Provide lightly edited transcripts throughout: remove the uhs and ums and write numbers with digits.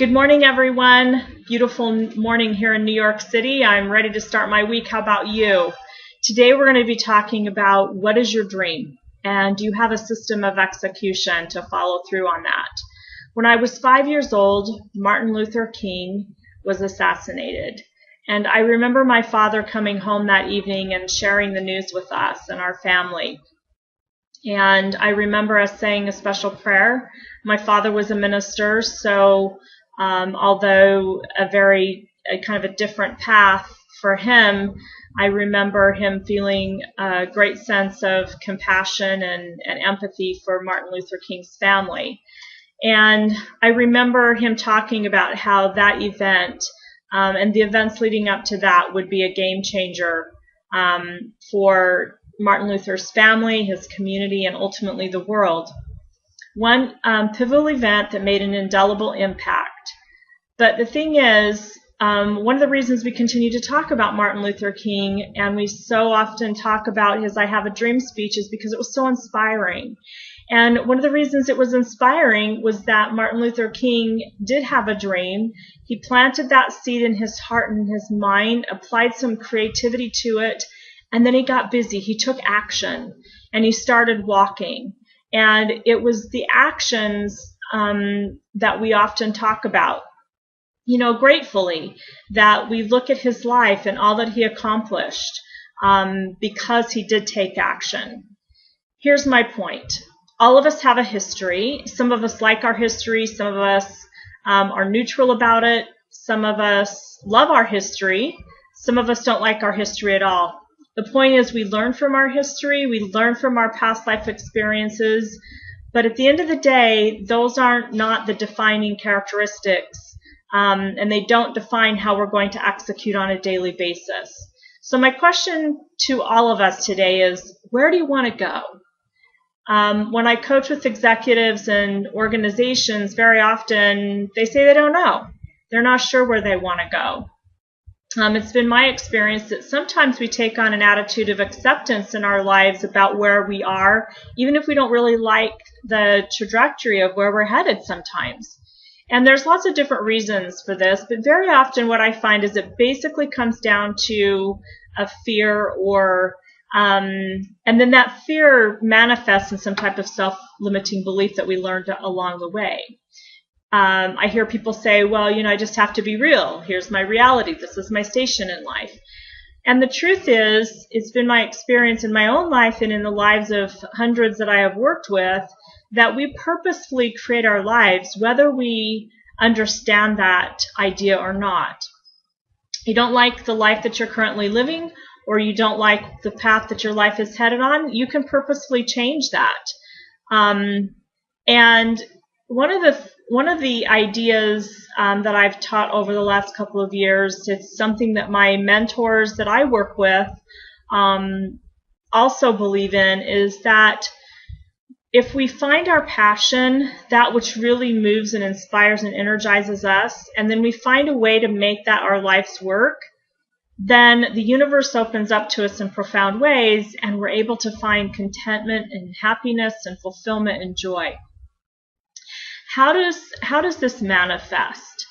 Good morning, everyone. Beautiful morning here in New York City. I'm ready to start my week. How about you? Today we're going to be talking about what is your dream, and do you have a system of execution to follow through on that? When I was 5 years old, Martin Luther King was assassinated. And I remember my father coming home that evening and sharing the news with us and our family. And I remember us saying a special prayer. My father was a minister, so although a kind of a different path for him, I remember him feeling a great sense of compassion and empathy for Martin Luther King's family. And I remember him talking about how that event and the events leading up to that would be a game changer for Martin Luther's family, his community, and ultimately the world. One pivotal event that made an indelible impact. But the thing is, one of the reasons we continue to talk about Martin Luther King, and we so often talk about his I Have a Dream speech, is because it was so inspiring. And one of the reasons it was inspiring was that Martin Luther King did have a dream. He planted that seed in his heart and his mind, applied some creativity to it, and then he got busy. He took action, and he started walking. And it was the actions that we often talk about, gratefully, that we look at his life and all that he accomplished because he did take action. Here's my point. All of us have a history. Some of us like our history. Some of us are neutral about it. Some of us love our history. Some of us don't like our history at all. The point is we learn from our history. We learn from our past life experiences. But at the end of the day, those are not the defining characteristics. And they don't define how we're going to execute on a daily basis. So my question to all of us today is, where do you want to go? When I coach with executives and organizations, very often they say they don't know. They're not sure where they want to go. It's been my experience that sometimes we take on an attitude of acceptance in our lives about where we are, even if we don't really like the trajectory of where we're headed sometimes. And there's lots of different reasons for this, but very often what I find is it basically comes down to a fear and then that fear manifests in some type of self-limiting belief that we learned along the way. I hear people say, well, I just have to be real. Here's my reality. This is my station in life. And the truth is, it's been my experience in my own life and in the lives of hundreds that I have worked with, that we purposefully create our lives, whether we understand that idea or not. You don't like the life that you're currently living, or you don't like the path that your life is headed on, you can purposefully change that. And one of the ideas that I've taught over the last couple of years, it's something that my mentors that I work with also believe in, is that if we find our passion, that which really moves and inspires and energizes us, and then we find a way to make that our life's work, then the universe opens up to us in profound ways, and we're able to find contentment and happiness and fulfillment and joy. How does this manifest?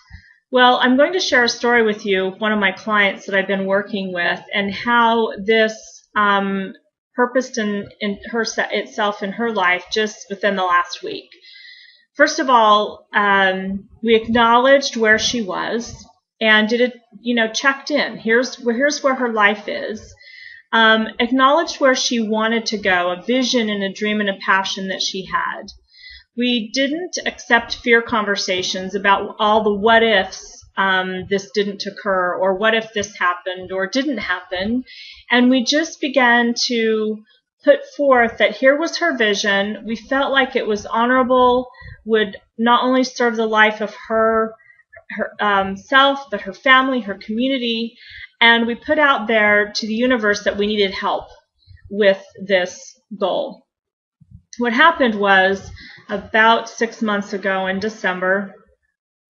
Well, I'm going to share a story with you, one of my clients that I've been working with, and how this purposed itself in her life just within the last week. First of all, we acknowledged where she was and checked in. Here's where her life is. Acknowledged where she wanted to go, a vision and a dream and a passion that she had. We didn't accept fear conversations about all the what ifs this didn't occur, or what if this happened or didn't happen. And we just began to put forth that here was her vision. We felt like it was honorable, would not only serve the life of her self, but her family, her community. And we put out there to the universe that we needed help with this goal. What happened was, about 6 months ago in December,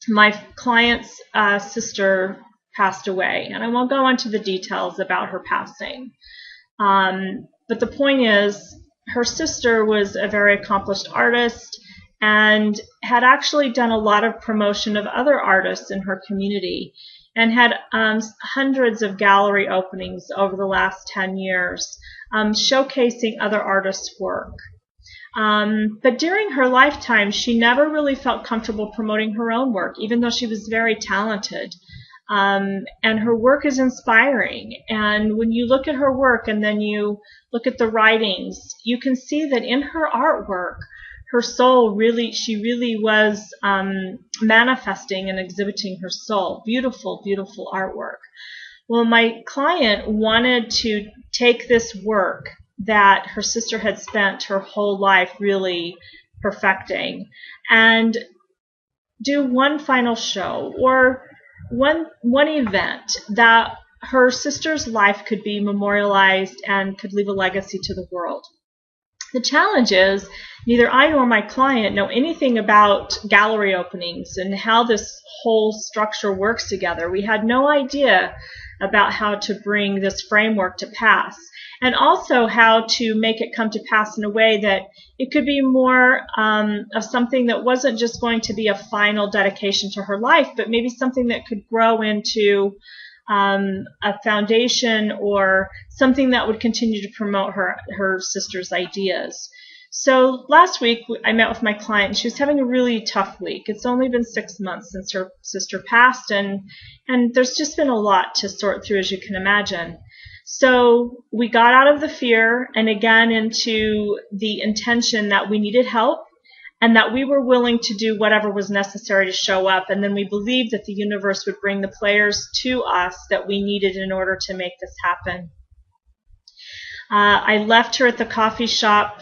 my client's sister passed away, and I won't go into the details about her passing. But the point is, her sister was a very accomplished artist, and had actually done a lot of promotion of other artists in her community, and had hundreds of gallery openings over the last 10 years, showcasing other artists' work. But during her lifetime, she never really felt comfortable promoting her own work, even though she was very talented. And her work is inspiring. And when you look at her work and then you look at the writings, you can see that in her artwork, her soul she really was manifesting and exhibiting her soul. Beautiful, beautiful artwork. Well, my client wanted to take this work that her sister had spent her whole life really perfecting and do one final show or one event that her sister's life could be memorialized and could leave a legacy to the world. The challenge is neither I nor my client know anything about gallery openings and how this whole structure works together. We had no idea about how to bring this framework to pass, and also how to make it come to pass in a way that it could be more of something that wasn't just going to be a final dedication to her life, but maybe something that could grow into a foundation or something that would continue to promote her sister's ideas. So last week I met with my client, and she was having a really tough week. It's only been 6 months since her sister passed, and there's just been a lot to sort through, as you can imagine. So we got out of the fear and again into the intention that we needed help and that we were willing to do whatever was necessary to show up. And then we believed that the universe would bring the players to us that we needed in order to make this happen. I left her at the coffee shop.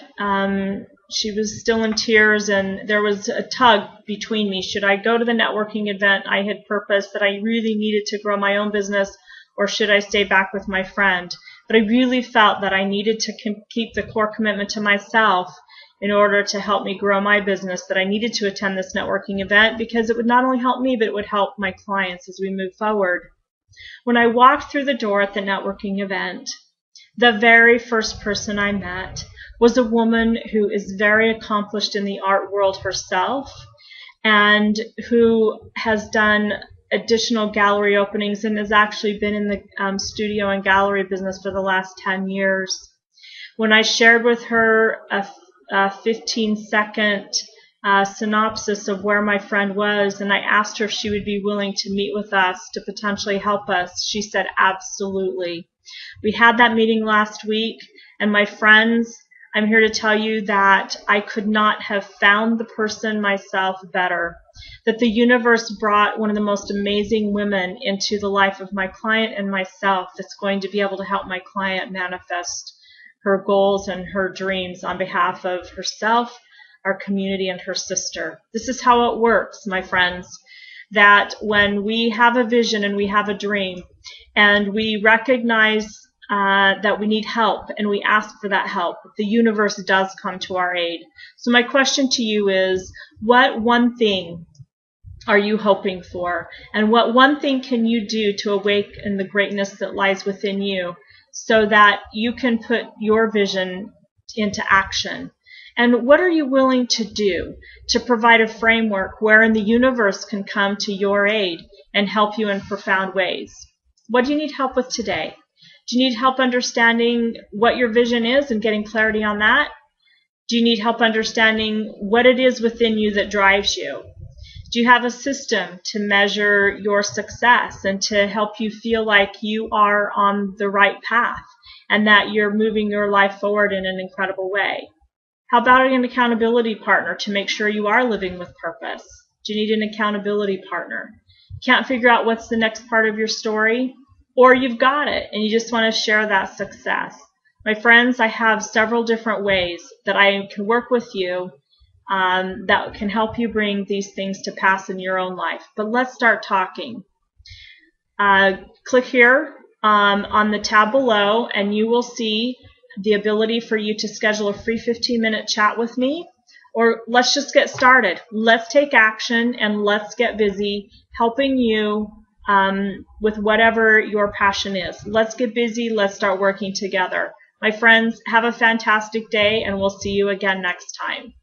She was still in tears, and there was a tug between me. Should I go to the networking event I had purposed that I really needed to grow my own business, or should I stay back with my friend? But I really felt that I needed to keep the core commitment to myself in order to help me grow my business, that I needed to attend this networking event because it would not only help me, but it would help my clients as we move forward. When I walked through the door at the networking event, the very first person I met was a woman who is very accomplished in the art world herself and who has done additional gallery openings and has actually been in the studio and gallery business for the last 10 years. When I shared with her a 15-second synopsis of where my friend was, and I asked her if she would be willing to meet with us to potentially help us, she said absolutely. We had that meeting last week, and my friends, I'm here to tell you that I could not have found the person myself better, that the universe brought one of the most amazing women into the life of my client and myself that's going to be able to help my client manifest her goals and her dreams on behalf of herself, our community, and her sister. This is how it works, my friends, that when we have a vision and we have a dream and we recognize that we need help and we ask for that help, the universe does come to our aid. So my question to you is, what one thing are you hoping for? And what one thing can you do to awaken the greatness that lies within you so that you can put your vision into action? And what are you willing to do to provide a framework wherein the universe can come to your aid and help you in profound ways? What do you need help with today? Do you need help understanding what your vision is and getting clarity on that? Do you need help understanding what it is within you that drives you? Do you have a system to measure your success and to help you feel like you are on the right path and that you're moving your life forward in an incredible way? How about an accountability partner to make sure you are living with purpose? Do you need an accountability partner? Can't figure out what's the next part of your story? Or you've got it and you just want to share that success. My friends, I have several different ways that I can work with you that can help you bring these things to pass in your own life. But let's start talking. Click here on the tab below and you will see the ability for you to schedule a free 15-minute chat with me. Or let's just get started. Let's take action and let's get busy helping you with whatever your passion is. Let's get busy. Let's start working together. My friends, have a fantastic day, and we'll see you again next time.